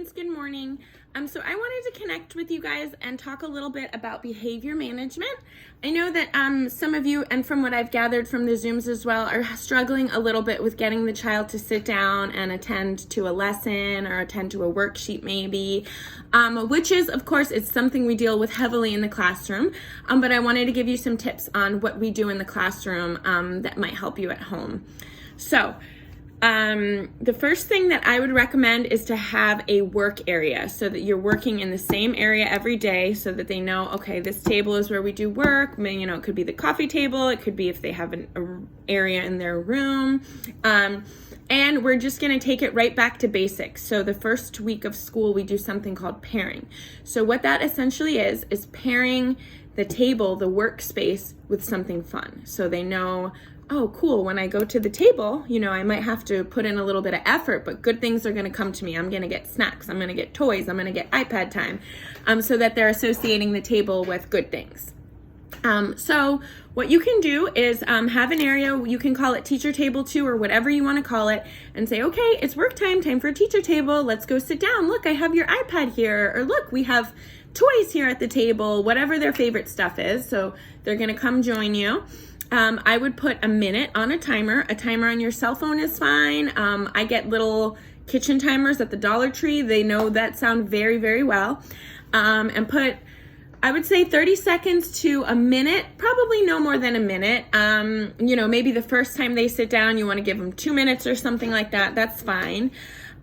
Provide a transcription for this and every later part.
students, good morning. So I wanted to connect with you guys and talk a little bit about behavior management. I know that some of you, and from what I've gathered from the Zooms as well, are struggling a little bit with getting the child to sit down and attend to a lesson or attend to a worksheet maybe, which is, of course, it's something we deal with heavily in the classroom, but I wanted to give you some tips on what we do in the classroom that might help you at home. So, the first thing that I would recommend is to have a work area so that you're working in the same area every day so that they know, okay, this table is where we do work. You know, it could be the coffee table. It could be if they have an area in their room. And we're just going to take it right back to basics. So the first week of school, we do something called pairing. So what that essentially is pairing the table, the workspace, with something fun. So they know, oh, cool, when I go to the table, you know, I might have to put in a little bit of effort, but good things are going to come to me. I'm going to get snacks. I'm going to get toys. I'm going to get iPad time, so that they're associating the table with good things. So what you can do is have an area, you can call it teacher table 2 or whatever you want to call it, and say, okay, it's work time for a teacher table. Let's go sit down. Look, I have your iPad here. Or look, we have toys here at the table, whatever their favorite stuff is. So they're going to come join you. I would put a minute on a timer. A timer on your cell phone is fine. I get little kitchen timers at the Dollar Tree. They know that sound very, very well. And put, I would say 30 seconds to a minute, probably no more than a minute. You know, maybe the first time they sit down, you want to give them 2 minutes or something like that. That's fine.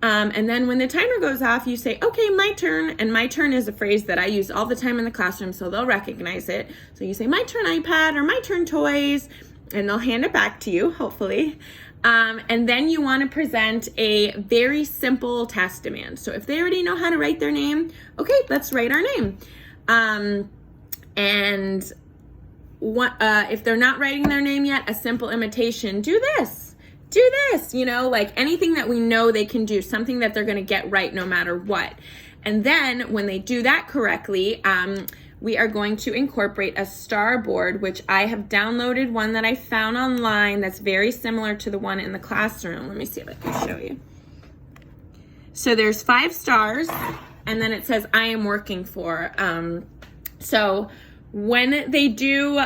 And then when the timer goes off, you say, okay, my turn. And my turn is a phrase that I use all the time in the classroom, so they'll recognize it. So you say, my turn iPad or my turn toys, and they'll hand it back to you, hopefully. And then you want to present a very simple task demand. So if they already know how to write their name, okay, let's write our name. And what, if they're not writing their name yet, a simple imitation, do this, you know, like anything that we know they can do, something that they're going to get right no matter what. And then when they do that correctly, we are going to incorporate a star board, which I have downloaded one that I found online that's very similar to the one in the classroom. Let me see if I can show you. So there's 5 stars, and then it says, I am working for. So when they do,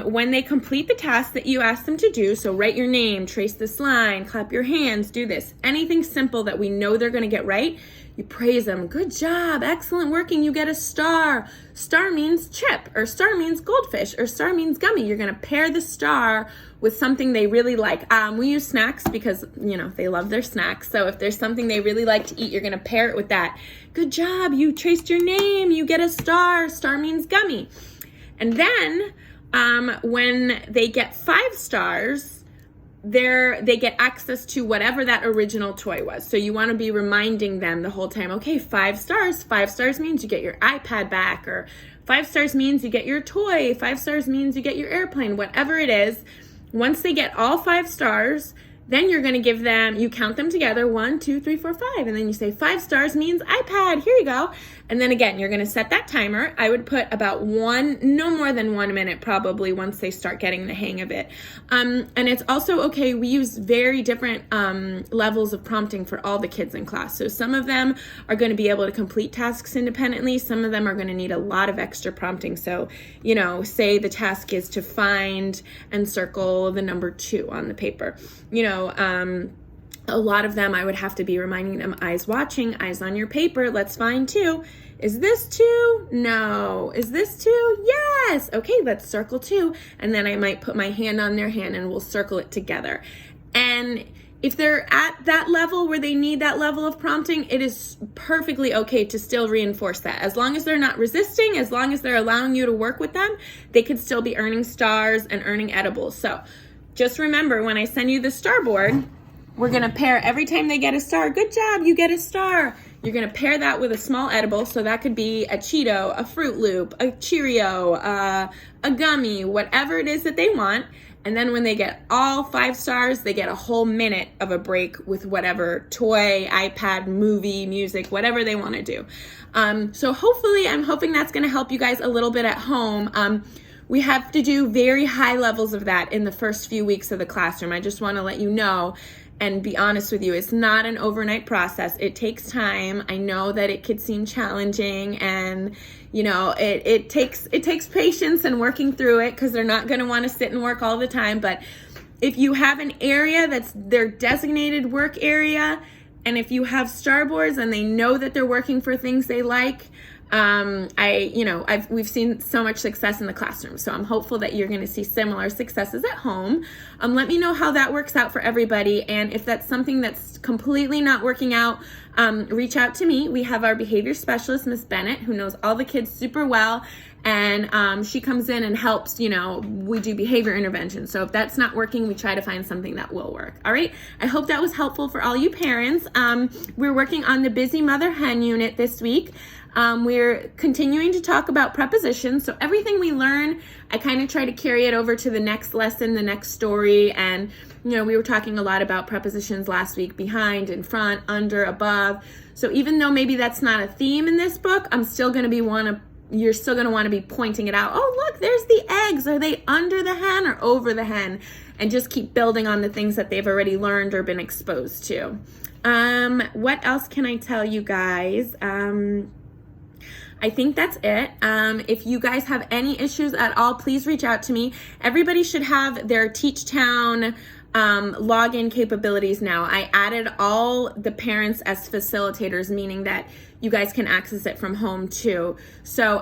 when they complete the task that you ask them to do, so write your name, trace this line, clap your hands, do this, anything simple that we know they're going to get right, you praise them. Good job, excellent working, you get a star. Star means chip, or star means goldfish, or star means gummy. You're going to pair the star with something they really like. We use snacks because, you know, they love their snacks. So if there's something they really like to eat, you're going to pair it with that. Good job, you traced your name, you get a star. Star means gummy. And then when they get 5 stars, they get access to whatever that original toy was. So you want to be reminding them the whole time, okay, 5 stars. 5 stars means you get your iPad back, or 5 stars means you get your toy. 5 stars means you get your airplane, whatever it is. Once they get all 5 stars, then you're going to give them, you count them together, 1, 2, 3, 4, 5. And then you say 5 stars means iPad. Here you go. And then again, you're going to set that timer. I would put about no more than 1 minute probably once they start getting the hang of it. And it's also okay, we use very different levels of prompting for all the kids in class. So some of them are going to be able to complete tasks independently. Some of them are going to need a lot of extra prompting. So, you know, say the task is to find and circle the number 2 on the paper. You know, a lot of them I would have to be reminding them, eyes watching, eyes on your paper, let's find 2. Is this 2? No. Is this 2? Yes. Okay, let's circle 2. And then I might put my hand on their hand and we'll circle it together. And if they're at that level where they need that level of prompting, it is perfectly okay to still reinforce that. As long as they're not resisting, as long as they're allowing you to work with them, they could still be earning stars and earning edibles. So just remember, when I send you the star board, we're going to pair every time they get a star. Good job, you get a star. You're going to pair that with a small edible. So that could be a Cheeto, a Fruit Loop, a Cheerio, a gummy, whatever it is that they want. And then when they get all 5 stars, they get a whole minute of a break with whatever toy, iPad, movie, music, whatever they want to do. So hopefully, I'm hoping that's going to help you guys a little bit at home. We have to do very high levels of that in the first few weeks of the classroom. I just want to let you know. and be honest with you, it's not an overnight process. It takes time. I know that it could seem challenging, and you know, it takes patience and working through it, because they're not going to want to sit and work all the time. But if you have an area that's their designated work area, and if you have starboards and they know that they're working for things they like, we've seen so much success in the classroom. So I'm hopeful that you're going to see similar successes at home. Let me know how that works out for everybody. And if that's something that's completely not working out, reach out to me. We have our behavior specialist, Miss Bennett, who knows all the kids super well. And she comes in and helps, we do behavior intervention. So if that's not working, we try to find something that will work. All right. I hope that was helpful for all you parents. We're working on the Busy Mother Hen unit this week. We're continuing to talk about prepositions. So everything we learn, I kind of try to carry it over to the next lesson, the next story. And, we were talking a lot about prepositions last week: behind, in front, under, above. So even though maybe that's not a theme in this book, you're still going to want to be pointing it out. Oh, look, there's the eggs. Are they under the hen or over the hen? And just keep building on the things that they've already learned or been exposed to. What else can I tell you guys? I think that's it. If you guys have any issues at all, please reach out to me. Everybody should have their TeachTown login capabilities now. I added all the parents as facilitators, meaning that you guys can access it from home too. So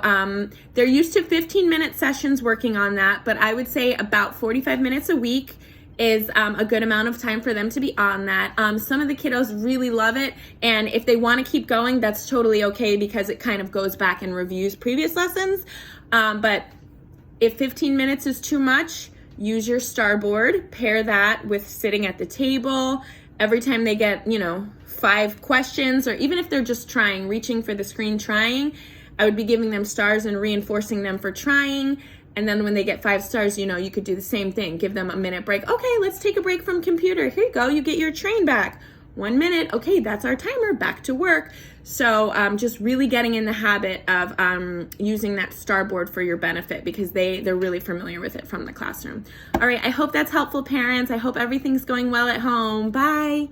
they're used to 15-minute sessions working on that, but I would say about 45 minutes a week is a good amount of time for them to be on that. Some of the kiddos really love it, and if they want to keep going, that's totally okay, because it kind of goes back and reviews previous lessons. But if 15 minutes is too much, use your Starboard, pair that with sitting at the table. Every time they get, 5 questions, or even if they're just reaching for the screen trying, I would be giving them stars and reinforcing them for trying. And then when they get 5 stars, you could do the same thing. Give them a minute break. Okay, let's take a break from computer. Here you go. You get your train back. 1 minute. Okay, that's our timer. Back to work. So just really getting in the habit of using that Starboard for your benefit, because they're really familiar with it from the classroom. All right, I hope that's helpful, parents. I hope everything's going well at home. Bye.